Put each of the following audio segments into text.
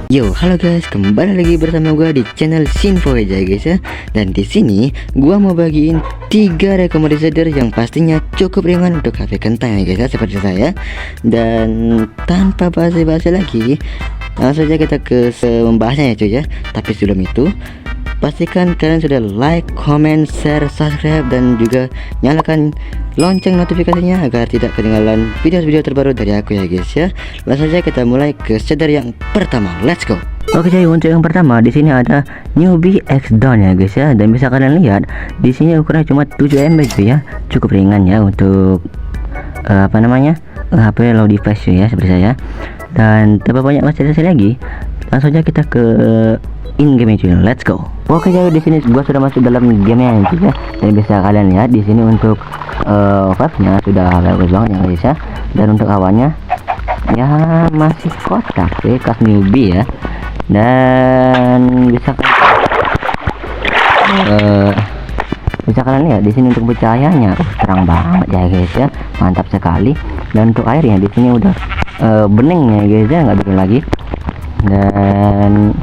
Yo, halo guys, kembali lagi bersama gua di channel Sinfo aja guys ya. Dan di sini gua mau bagiin 3 rekomendasi yang pastinya cukup ringan untuk HP kentang ya guys ya, seperti saya. Dan tanpa basa-basi lagi, langsung saja kita ke membahasnya ya cuy ya. Tapi sebelum itu, pastikan kalian sudah like, comment, share, subscribe, dan juga nyalakan lonceng notifikasinya agar tidak ketinggalan video-video terbaru dari aku ya guys ya. Langsung saja kita mulai ke shader yang pertama. Let's go. Oke, jadi untuk yang pertama di sini ada Newbie X Down ya guys ya, dan bisa kalian lihat di sini ukurannya cuma 7 MB cuy ya, cukup ringan ya untuk HP low device cuy ya, seperti saya. Dan tanpa banyak basa-basi lagi, langsung saja kita ke in game cuy. Let's go. Oke, jadi di sini gua sudah masuk dalam gamenya cuy ya, dan bisa kalian lihat di sini untuk vibe-nya sudah bagus banget ya guys ya. Dan untuk awannya ya masih kotak sih, khas newbie ya. Dan bisa kalian lihat di sini untuk pencahayanya terang banget ya guys ya, mantap sekali. Dan untuk airnya di sini udah bening ya guys ya, nggak biru lagi. Dan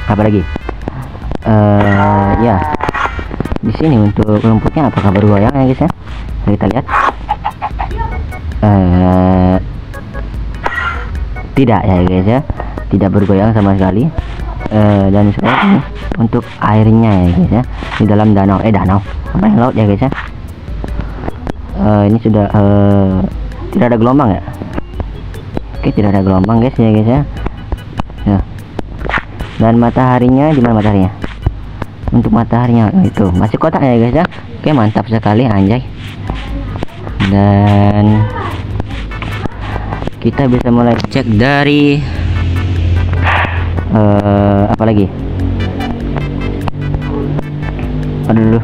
apa lagi, ya di sini untuk rumputnya apakah bergoyang ya guys ya, kita lihat. Tidak ya guys ya, tidak bergoyang sama sekali. Dan sekarang untuk airnya ya guys ya, di dalam danau laut ya guys ya. Ini sudah tidak ada gelombang ya. Oke, tidak ada gelombang guys ya guys ya. Dan mataharinya, di mana mataharinya? Untuk mataharinya itu masih kotak ya guys ya. Oke, mantap sekali anjay. Dan kita bisa mulai cek dari apa lagi? Aduh dulu.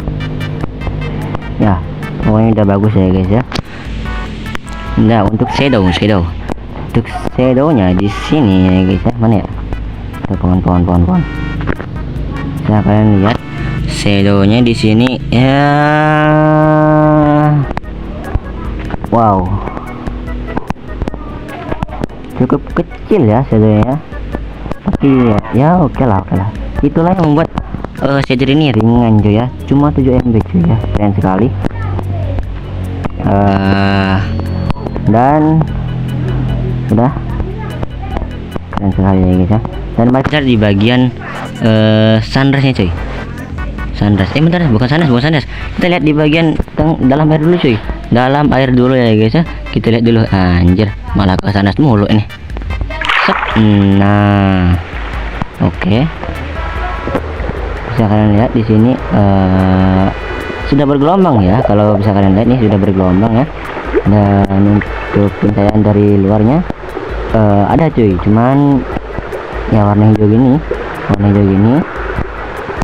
Ya, pokoknya udah bagus ya guys ya. Nah, untuk shadow. Untuk shadownya di sini ya guys ya. Mana ya? Pohon. Bisa kalian lihat shadownya di sini ya. Wow, cukup kecil ya shadownya, tapi ya oke lah. Itulah yang membuat shader ini ringan cuy ya, cuma 7 MB cuy ya, keren sekali. Dan sudah keren sekali ya guys ya. Dan mari kita di bagian sunrise nya cuy. Bentar, bukan sunrise. Kita lihat di bagian dalam air dulu cuy. Dalam air dulu ya guys ya. Kita lihat dulu. Anjir, malah ke sunrise mulu ini. Nah, oke. Bisa kalian lihat di sini sudah bergelombang ya. Kalau bisa kalian lihat nih sudah bergelombang ya. Dan untuk pencahayaan dari luarnya ada cuy, cuman ya warna hijau gini.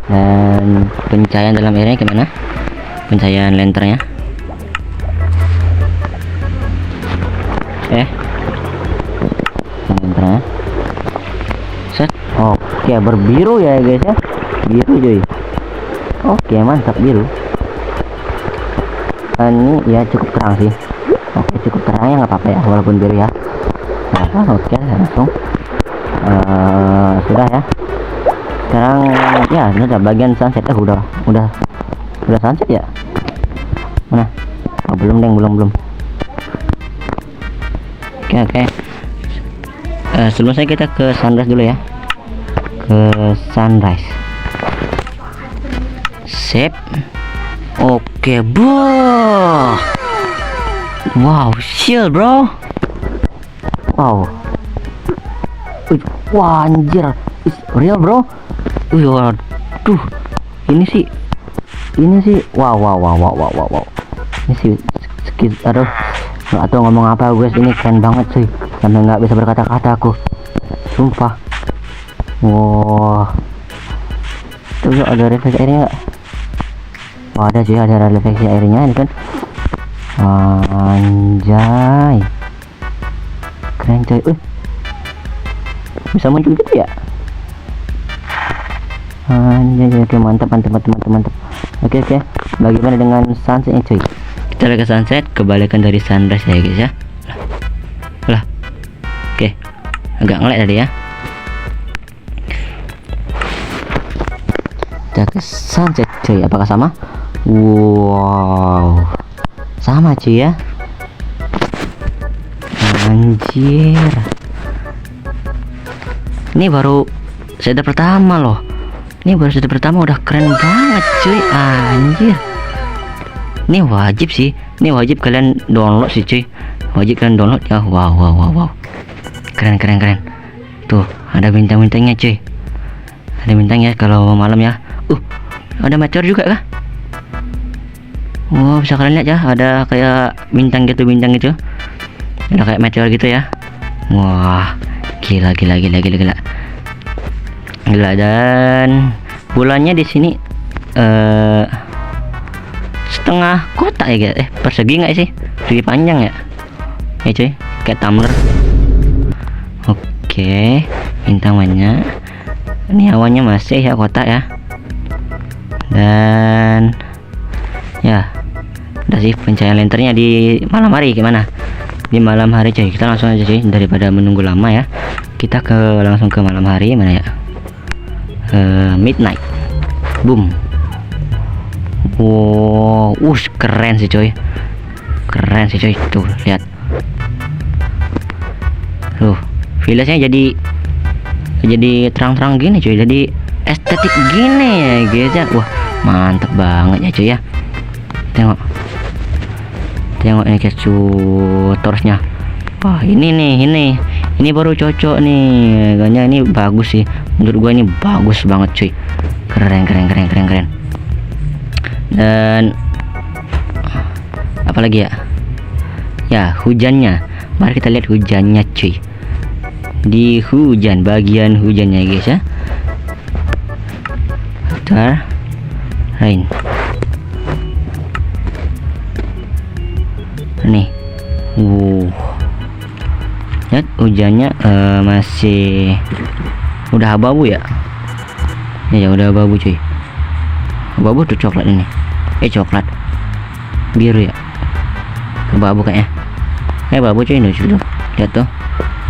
Dan pencahayaan dalam airnya gimana? Pencahayaan lenternya lenternya set. Oke, berbiru ya guys ya, biru cuy. Oke, mantap biru. Ini ya cukup terang sih. Oke, cukup terang ya, nggak apa-apa ya walaupun biru ya. Oke, langsung sudah ya. Sekarang ya ini udah bagian sunset. Udah sunset ya. Mana? Belum. Oke. Sebelum saya kita ke sunrise dulu ya. Ke sunrise. Sip. Oke, boh. Wow, chill bro. Wow. Wah anjir, real bro. Waduh, ini sih wow. Ini sih aduh, nggak tahu ngomong apa guys, ini keren banget sih, sampai nggak bisa berkata-kata aku, sumpah. Wah, tuh ada refleksi airnya nggak? Wah, ada sih, ada refleksi airnya ini kan. Anjay, keren coy. Bisa muncul gitu ya. Oke, mantap. Oke. Bagaimana dengan sunsetnya cuy? Kita lihat ke sunset, kebalikan dari sunrise ya guys ya. Lah. Oke. Agak ngelag tadi ya. kita ke sunset cuy. Apakah sama? Wow, sama cuy ya. Anjir, ini baru shader pertama loh. Ini baru shader pertama udah keren banget cuy. Anjir, ini wajib sih. Ini wajib kalian download sih cuy. Wajib kalian download ya. Wow. Keren. Tuh ada bintang-bintangnya cuy. Ada bintang ya kalau malam ya. Ada meteor juga kah? Wow, bisa kalian lihat ya. Ada kayak bintang gitu. Ada kayak meteor gitu ya. Wah, gila. Dan bulannya di sini setengah kotak ya guys. Persegi nggak sih? Persegi panjang ya? Ya cuy, kayak tumbler. Oke, bintang banyak. Ini awannya masih ya kotak ya. Dan ya udah sih pencahayaan lenternya di malam hari gimana? Di malam hari cuy, kita langsung aja cuy, daripada menunggu lama ya. Kita langsung ke malam hari. Mana ya? Midnight. Boom. Wow, keren sih cuy. Tuh lihat. Tuh, village-nya jadi terang-terang gini cuy. Jadi estetik gini ya guys ya. Wah, mantep banget ya cuy ya. Tengok ini guys, torchnya. Wah, ini baru cocok nih. Kayaknya ini bagus sih. Menurut gua ini bagus banget cuy. Keren. Dan apalagi ya? Ya, hujannya. Mari kita lihat hujannya cuy. Di bagian hujannya guys ya. Bentar. Rain. Nih. Lihat hujannya masih udah abu-abu ya. Ya udah abu-abu cuy. Abu-abu tuh coklat ini. Coklat biru ya. Abu-abu kayaknya. Kayak abu-abu cuy ini tuh. Lihat tuh.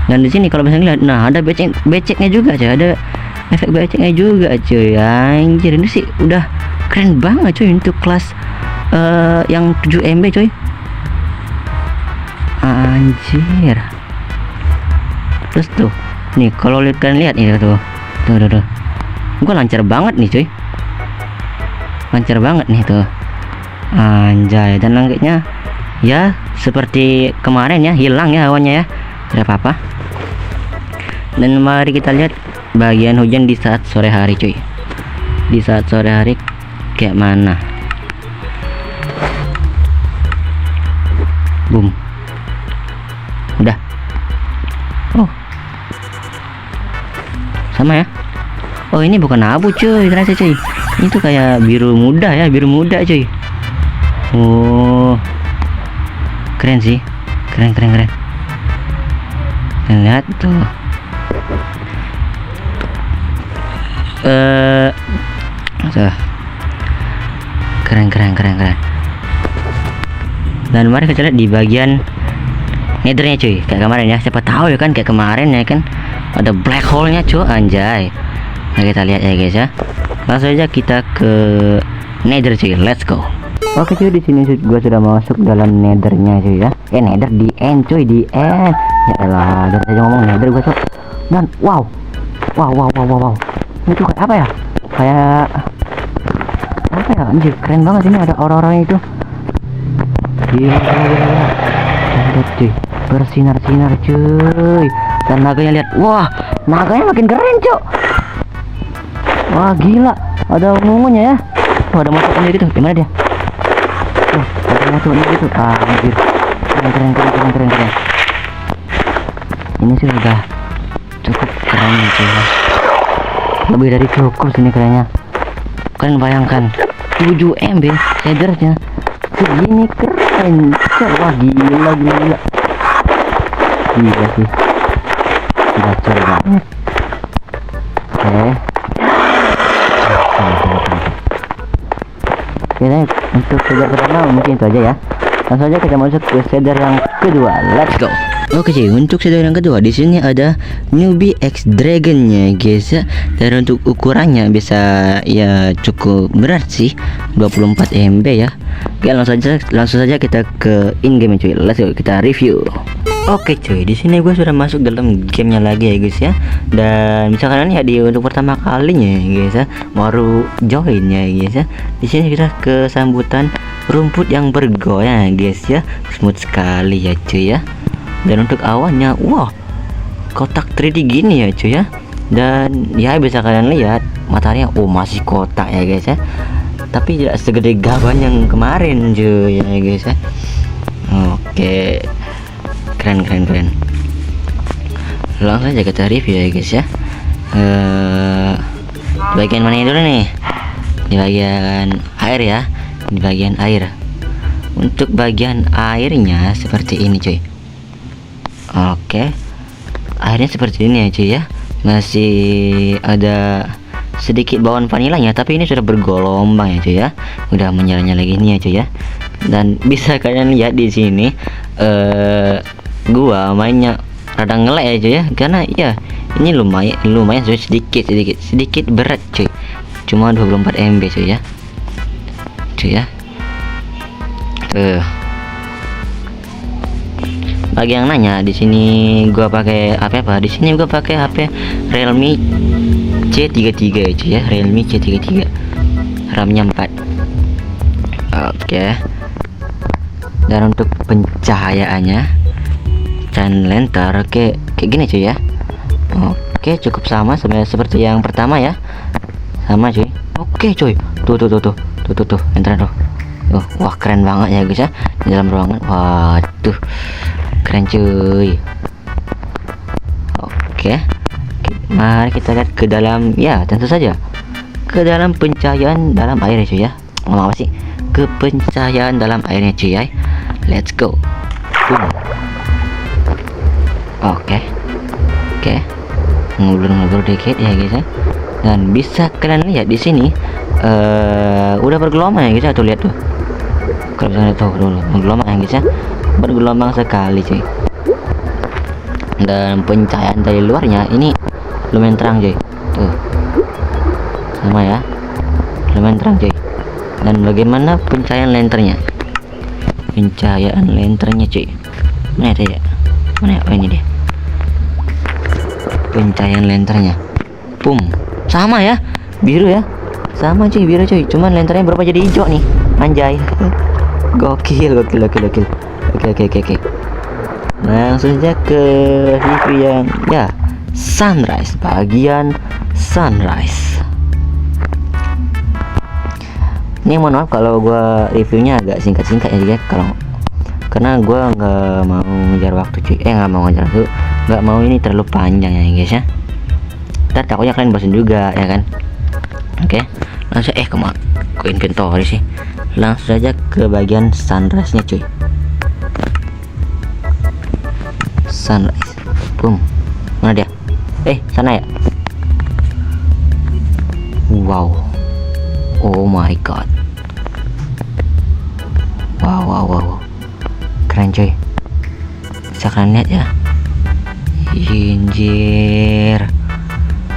Dan di sini kalau misalnya lihat, nah ada beceknya juga cuy. Ada efek beceknya juga cuy. Anjir, ini sih udah keren banget cuy untuk kelas yang 7 MB cuy. Anjir. Terus tuh nih kalau kalian lihat nih tuh. Gua lancar banget nih cuy. Lancar banget nih tuh. Anjay, dan langitnya ya seperti kemarin ya, hilang ya awannya ya. Tidak apa-apa. Dan mari kita lihat bagian hujan di saat sore hari cuy. Di saat sore hari kayak mana? Boom. Udah. Oh, sama ya. Oh, ini bukan abu cuy, ternyata cuy. Ini tuh kayak biru muda ya, cuy. Oh, keren sih. Keren. Lihat tuh. Keren. Dan mari kita lihat di bagian nethernya cuy, kayak kemarin ya. Siapa tahu ya kan, kayak kemarin ya kan, ada black hole-nya cuy. Anjay. Nah, kita lihat ya guys ya. Langsung aja kita ke nether cuy. Let's go. Oke cuy, di sini gua sudah masuk dalam nethernya cuy ya. Nether di end cuy, di end. Ya elah, dari aja ngomong nether gua cuy. Dan wow. Ini tuh kayak apa ya? Kayak apa ya? Anjir, keren banget ini, ada orang-orangnya itu. Gila. Lihat cuy, bersinar-sinar cuy. Dan naganya lihat. Wah, naganya makin keren cuy. Wah, gila. Ada ungunya ya. Wah, ada motor sendiri tuh. Gimana dia? Ada motornya gitu. Anjir. Keren. Ini sih udah cukup keren cuy. Lebih dari cukup sini kayaknya. Kalian bayangkan 7 MB shadernya segini keren. Wah, gila. Gila sih. Gacor banget. Oke, untuk shader pertama mungkin itu aja ya. Langsung aja kita masuk ke shader yang kedua. Let's go. Oke cuy, untuk shadow yang kedua di sini ada Newbie X Dragonnya guys ya. Dan untuk ukurannya bisa ya cukup berat sih, 24 MB ya. Oke, langsung saja kita ke in game cuy. Let's go, kita review. Oke cuy, di sini gue sudah masuk dalam gamenya lagi ya guys ya. Dan misalkan ya di untuk pertama kalinya ya guys ya, baru join ya guys ya. Di sini kita ke sambutan rumput yang bergoyang guys ya. Smooth sekali ya cuy ya. Dan untuk awannya, wah, kotak 3D gini ya cuy ya. Dan ya bisa kalian lihat matanya, oh masih kotak ya guys ya. Tapi tidak segede gaban yang kemarin cuy ya guys ya. Oke, keren. Langsung aja kita review ya guys ya. Bagian mana dulu nih? Di bagian air ya. Di bagian air. Untuk bagian airnya seperti ini cuy. Oke, airnya seperti ini ya cuy ya. Masih ada sedikit bauan vanilanya, tapi ini sudah bergelombang ya cuy ya. Udah menyala-nyala gini ya cuy ya. Dan bisa kalian lihat di sini gua mainnya rada ngelek ya cuy ya, karena ya ini lumayan sedikit berat cuy. Cuma 24 MB cuy ya. Bagi yang nanya, di sini gua pakai apa? Di sini gua pakai HP Realme C33 ya cuy ya, Realme C33. RAM-nya 4. Oke. Dan untuk pencahayaannya lenter kayak gini cuy ya. Oke, cukup sama seperti yang pertama ya. Sama cuy. Oke cuy. Tuh. Lentera tuh. Wah, keren banget ya guys ya. Di dalam ruangan. Waduh. Keren cuy. Oke, mari kita lihat ke dalam ya, tentu saja ke dalam pencahayaan dalam air ya cuy ya. Ngomong apa sih? Ke pencahayaan dalam airnya cuy ya. Let's go. Oke. Ngobrol dikit ya guys ya. Dan bisa kalian lihat di sini udah bergelombang ya guys ya. Tuh lihat tuh. Kalau bisa lihat tuh dulu bergelombang ya guys ya. Bergelombang sekali cuy. Dan pencahayaan dari luarnya ini lumayan terang cuy. Tuh, sama ya, lumayan terang cuy. Dan bagaimana pencahayaan lenternya? Pencahayaan lenternya cuy, mana ya? Oh ini deh. Pencahayaan lenternya, sama ya, biru ya, sama cuy, biru cuy. Cuman lenternya berubah jadi hijau nih, anjay. Gokil. Oke. Langsung saja ke review yang ya, sunrise, bagian sunrise. Ini mohon maaf kalau gua reviewnya agak singkat ya karena gua nggak mau ngejar waktu cuy. Nggak mau ini terlalu panjang ya guys ya. Ntar takutnya kalian bosan juga ya kan. Oke, langsung ke inventory sih. Langsung saja ke bagian sunrise nya cuy. Sunrise, mana dia? Sana ya. Wow, oh my god. Wow, keren cuy. Bisa kalian lihat ya. Anjir.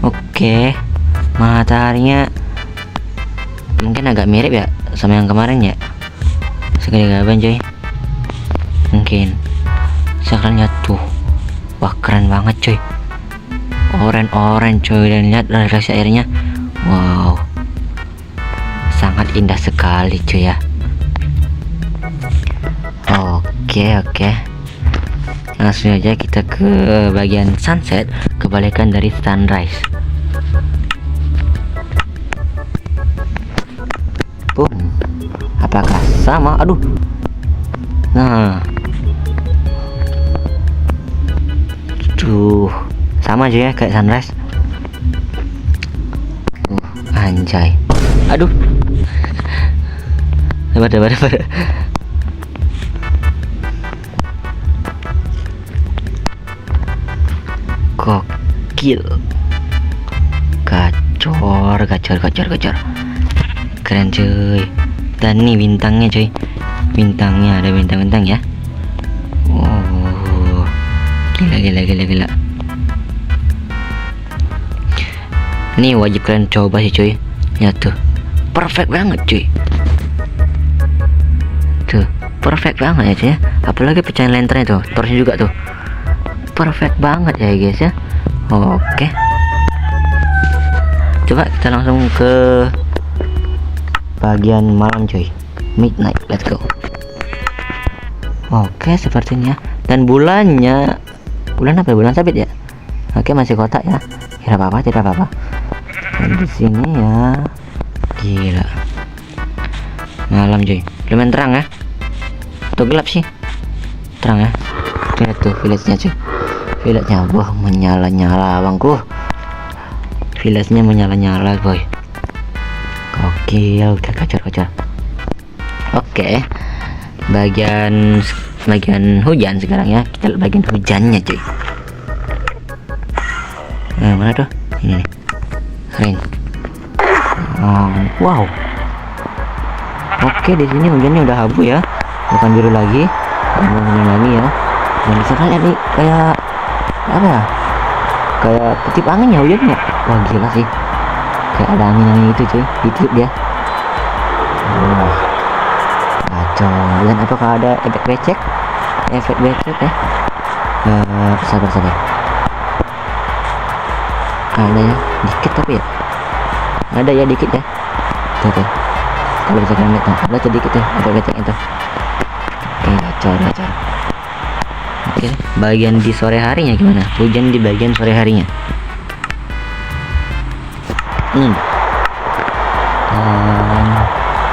Oke, mataharinya mungkin agak mirip ya sama yang kemarin ya. Segede gaban cuy. Mungkin. Bisa kalian lihat tuh. Wah, keren banget cuy. Orange cuy. Dan lihat refleksi airnya. Wow, sangat indah sekali cuy ya. Oke. Langsung aja kita ke bagian sunset, kebalikan dari sunrise. Apakah sama? Aduh. Nah, tuh sama aja ya kayak sunrise. Anjay. Aduh. Sabar. Gokil. Gacor. Keren cuy. Dan nih bintangnya cuy. Bintangnya ada bintang-bintang ya. Oh, Ini wajib kalian coba sih cuy. Ya tuh, perfect banget cuy. Tuh, perfect banget ya cuy ya. Apalagi pecahan lantern itu, torchnya juga tuh perfect banget ya guys ya. Oke, coba kita langsung ke bagian malam cuy, midnight. Let's go. Oke, sepertinya. Dan bulannya, bulan apa ya? Bulan sabit ya. Oke, masih kotak ya. Tidak apa-apa, tidak apa-apa. Dan di sini ya, gila. Malam cuy, lumayan terang ya. Atau gelap sih? Terang ya. Lihat tuh village-nya cuy. Village-nya, wah menyala-nyala bangku. Village-nya menyala-nyala boy. Oke, udah kacau-kacau. Oke, bagian hujan sekarang ya. Kita lihat bagian hujannya cuy. Nah, mana tuh? Ini nih. Rain. Wow. Oke, di sini hujannya udah abu ya. Bukan biru lagi. Bukan hujan lagi ya. Dan bisa kalian nih kayak apa ya? Kayak ketiup angin ya hujannya. Wah, gila sih. Kayak ada angin itu cuy. Ditiup dia. Wah. Kacau. Dan apakah ada efek becek? Efek becek ya? Sabar. Ada ya, dikit tapi ya. Ada ya dikit ya. Oke. Kalau bisa kalian lihat, ada sedikit ya efek becek itu. Oke, kacau. Oke, bagian di sore harinya gimana? Hujan di bagian sore harinya.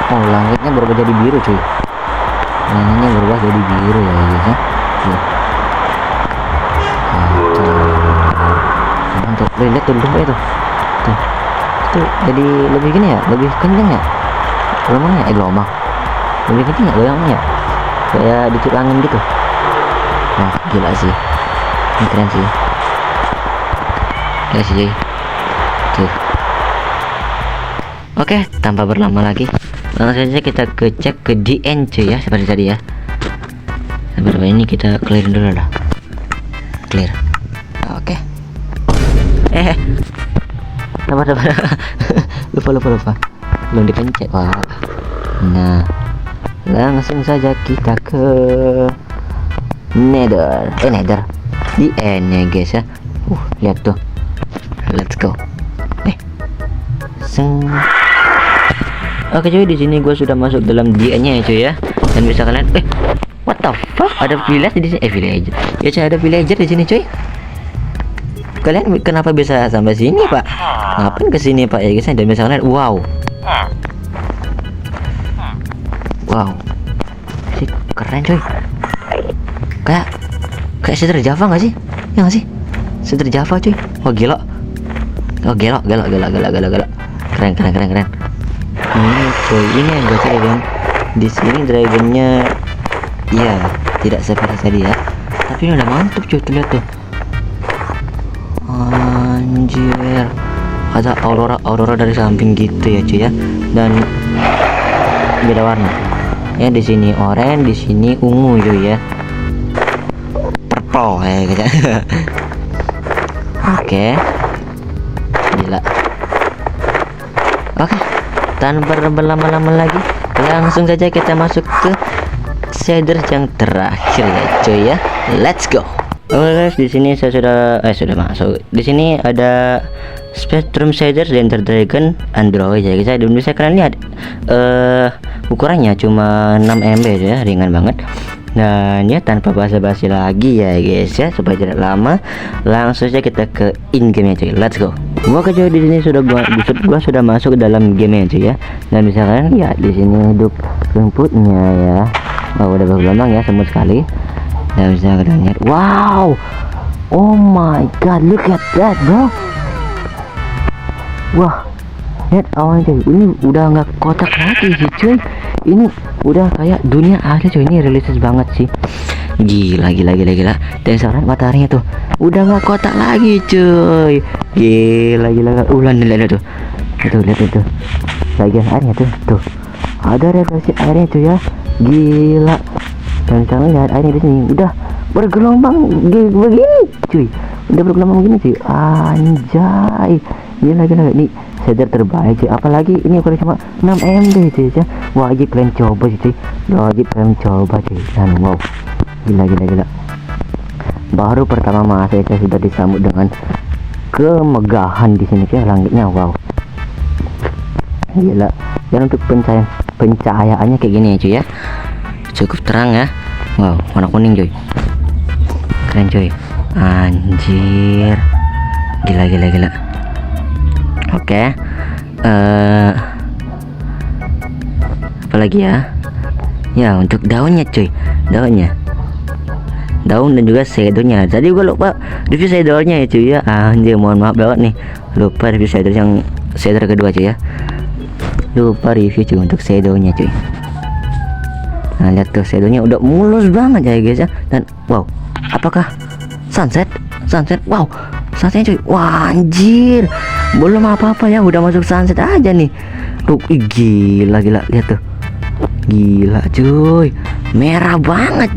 Oh, langitnya berubah jadi biru cuy. Langitnya berubah jadi biru ya guys ya. Mantap, lihat tuh itu. Tuh, jadi lebih gini ya, lebih kenceng ya. Gelombang. Lebih kenceng ya goyangnya. Kayak ditiup angin gitu. Wah, gila sih. Ini keren sih. Ya sih. Tuh. Oke, tanpa berlama lagi, langsung saja kita cek ke DN cuy ya, seperti tadi ya. Sebentar ini kita clear dulu lah. Clear. Oke. Sabar. lupa. Belum dipencet pak. Nah, langsung saja kita ke Nether. DN ya guys ya. Lihat tuh. Let's go. Oke cuy, di sini gue sudah masuk dalam DN-nya ya cuy ya. Dan bisa kalian what the fuck? Ada village di sini. Villager. Ya cuy, ada villager di sini cuy. Kalian kenapa bisa sampai sini pak? Ngapain ke sini pak ya guys? Dan bisa kalian wow. Sih, keren cuy. Kayak Cedar Java nggak sih? Ya nggak sih? Cedar Java cuy. Oh gila. Keren. Ini cuy, ini yang gue cari kan. Di sini dragonnya iya tidak seperti tadi ya, tapi ini udah mantap cuy. Tuh lihat tuh, anjir, ada aurora dari samping gitu ya cuy ya. Dan beda warna ya, di sini oranye, di sini ungu cuy ya, purple ya gitu. Oke, gila. Oke, tanpa berlama-lama lagi, langsung saja kita masuk ke shader yang terakhir ya cuy ya. Let's go. Oke guys, di sini saya sudah masuk. Di sini ada Spectrum Shader Ender Dragon Android ya guys. Dan bisa kalian lihat ukurannya cuma 6 MB ya, ringan banget. Dan ya tanpa basa-basi lagi ya guys ya, supaya tidak lama, langsung saja kita ke in game ya cuy. Let's go. Oke cuy, di sini gua sudah masuk ke dalam game ya cuy ya. Dan bisa kalian lihat di sini hidup rumputnya ya. Oh, udah bergelombang ya, semut sekali. Dan bisa kalian lihat, wow, oh my god, look at that bro. Wah, lihat awalnya cuy, ini udah nggak kotak lagi sih cuy. Ini udah kayak dunia asli cuy. Ini realistis banget sih. Gila. Dan sekarang mataharinya tuh udah nggak kotak lagi cuy. Gila. Ulan lihat tuh. Itu lihat itu. Bagian airnya tuh. Ada refleksi airnya cuy ya. Gila. Dan sekarang lihat airnya di sini udah bergelombang begini cuy. Udah bergelombang begini cuy. Anjay. Gila ini shader terbaik cuy, apalagi ini kalau cuma 6 MB cuy ya. Wajib kalian coba cuy, wajib kalian coba cuy. Dan wow, gila. Baru pertama masuk saya sudah disambut dengan kemegahan di sini cuy, langitnya wow. Gila. Dan untuk pencahayaannya kayak gini ya cuy ya, cukup terang ya. Wow, warna kuning cuy, keren cuy, anjir, gila. Oke, apalagi ya? Ya untuk daunnya cuy, daun dan juga shadownya. Tadi gua lupa review shadownya ya cuy ya, anjir mohon maaf banget nih, lupa review shader kedua cuy ya, lupa review cuy untuk shadownya cuy. Nah lihat tuh shadownya udah mulus banget ya guys ya. Dan wow, apakah sunset? Wow, sunsetnya cuy, wah anjir, belum apa-apa ya udah masuk sunset aja nih. Tuh gila, lihat tuh, gila cuy, merah banget.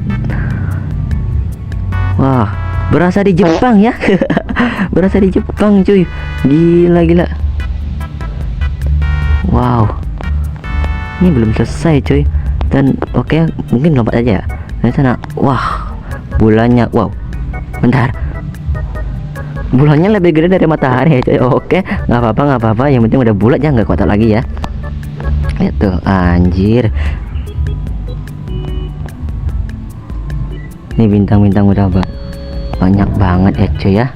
Wah, berasa di Jepang ya. Berasa di Jepang cuy, gila. Wow, ini belum selesai cuy. Dan oke, mungkin lompat aja ya dari sana. Wah, bulannya, wow, bentar, bulannya lebih gede dari matahari ya cuy. Oke, nggak apa-apa, yang penting udah bulat ya, nggak kotak lagi ya. Lihat tuh, anjir, ini bintang-bintang udah banyak banget ya cuy ya.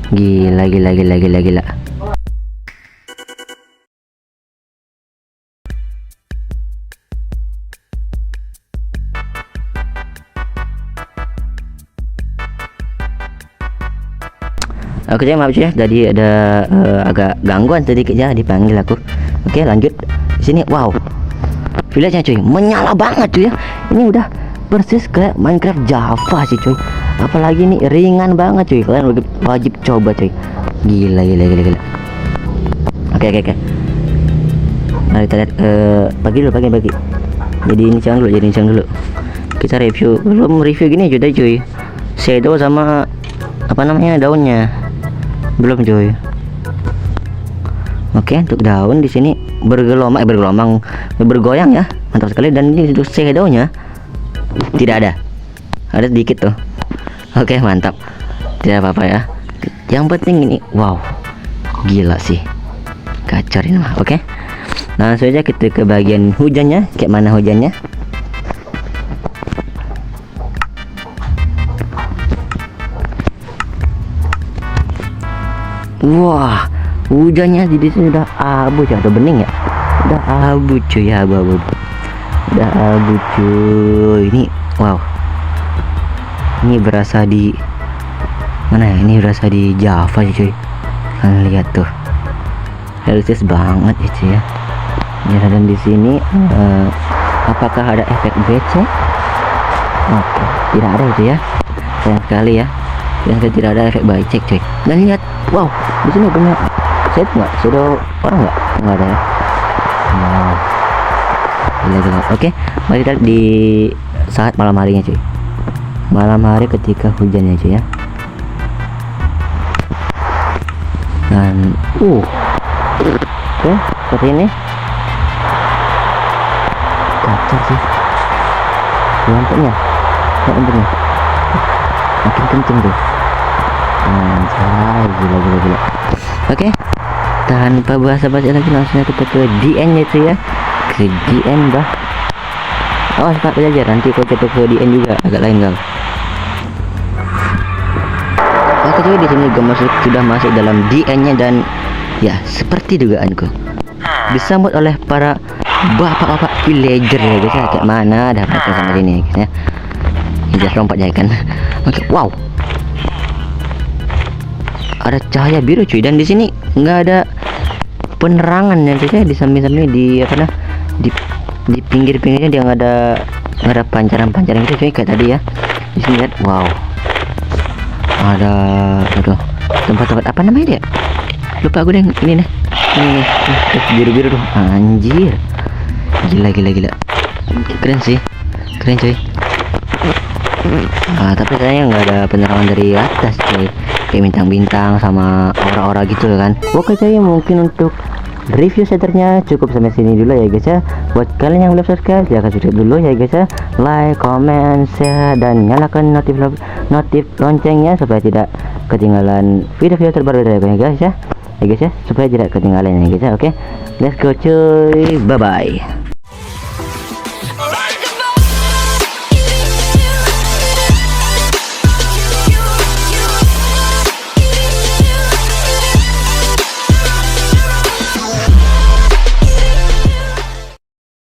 Gila. Oke ya, maaf ya, jadi ada agak gangguan sedikit ya, dipanggil aku. Oke lanjut di sini. Wow, village-nya cuy menyala banget cuy ya. Ini udah persis kayak Minecraft Java sih cuy, apalagi ini ringan banget cuy, kalian wajib coba cuy. Gila. Oke. Nah kita lihat bagi. Jadi ini dulu. Kita review, belum review gini juga cuy, shadow sama apa namanya daunnya belum cuy. Oke, untuk daun di sini bergoyang ya, mantap sekali. Dan ini untuk shadownya tidak ada sedikit tuh. Oke mantap, tidak apa-apa ya, yang penting ini wow, gila sih, kacau ini mah. Oke, langsung aja kita ke bagian hujannya. Kayak mana hujannya? Wah, hujannya di sini udah abu ya, udah bening ya, udah abu cuy, abu. Udah abu cuy. Ini wow, ini berasa di mana ya? Ini berasa di Java sih cuy. Kalian lihat tuh, realistis banget ya cuy ya. Dan di sini apakah ada efek BC? Oke, tidak ada itu ya. Sayang sekali ya. Yang tidak ada efek bicek cuy. Dan lihat, wow, di sini punya shadow orang nggak ada ya. Wow, gila. Oke, mari kita di saat malam harinya cuy, malam hari ketika hujannya cuy ya. Dan oke, seperti ini kacau sih lampunya, makin kenceng tuh. Gila. Oke, tanpa basa-basi lagi langsung kita ke DN nya itu ya, ke DN bah. Oh sempat belajar, nanti kalau kita ke DN juga agak lain gal. Oke cuy, di sini juga sudah masuk dalam DN nya. Dan ya seperti dugaanku, disambut oleh para bapak-bapak villager ya guys ya. Kayak mana ada apa sama sini guys ya. Ini lompat ya kan. Oke, wow, ada cahaya biru cuy. Dan di sini nggak ada penerangan ya guys ya, di samping-samping, di apa nah, di pinggir-pinggirnya dia nggak ada pancaran-pancaran gitu cuy kayak tadi ya. Di sini lihat, wow, ada tempat-tempat apa namanya dia, lupa aku deh. Ini nih, ini biru-biru tuh, anjir, gila. Keren cuy. Tapi kayaknya nggak ada penerangan dari atas cuy. kayak bintang-bintang sama aura-aura gitu kan. Oke saya mungkin untuk review shadernya cukup sampai sini dulu ya guys ya. Buat kalian yang belum subscribe silahkan subscribe dulu ya guys ya. Like, comment, share, dan nyalakan notif loncengnya supaya tidak ketinggalan video-video terbaru dari guys ya. Ya guys ya, supaya tidak ketinggalan ya guys ya. Oke, let's go cuy, bye bye.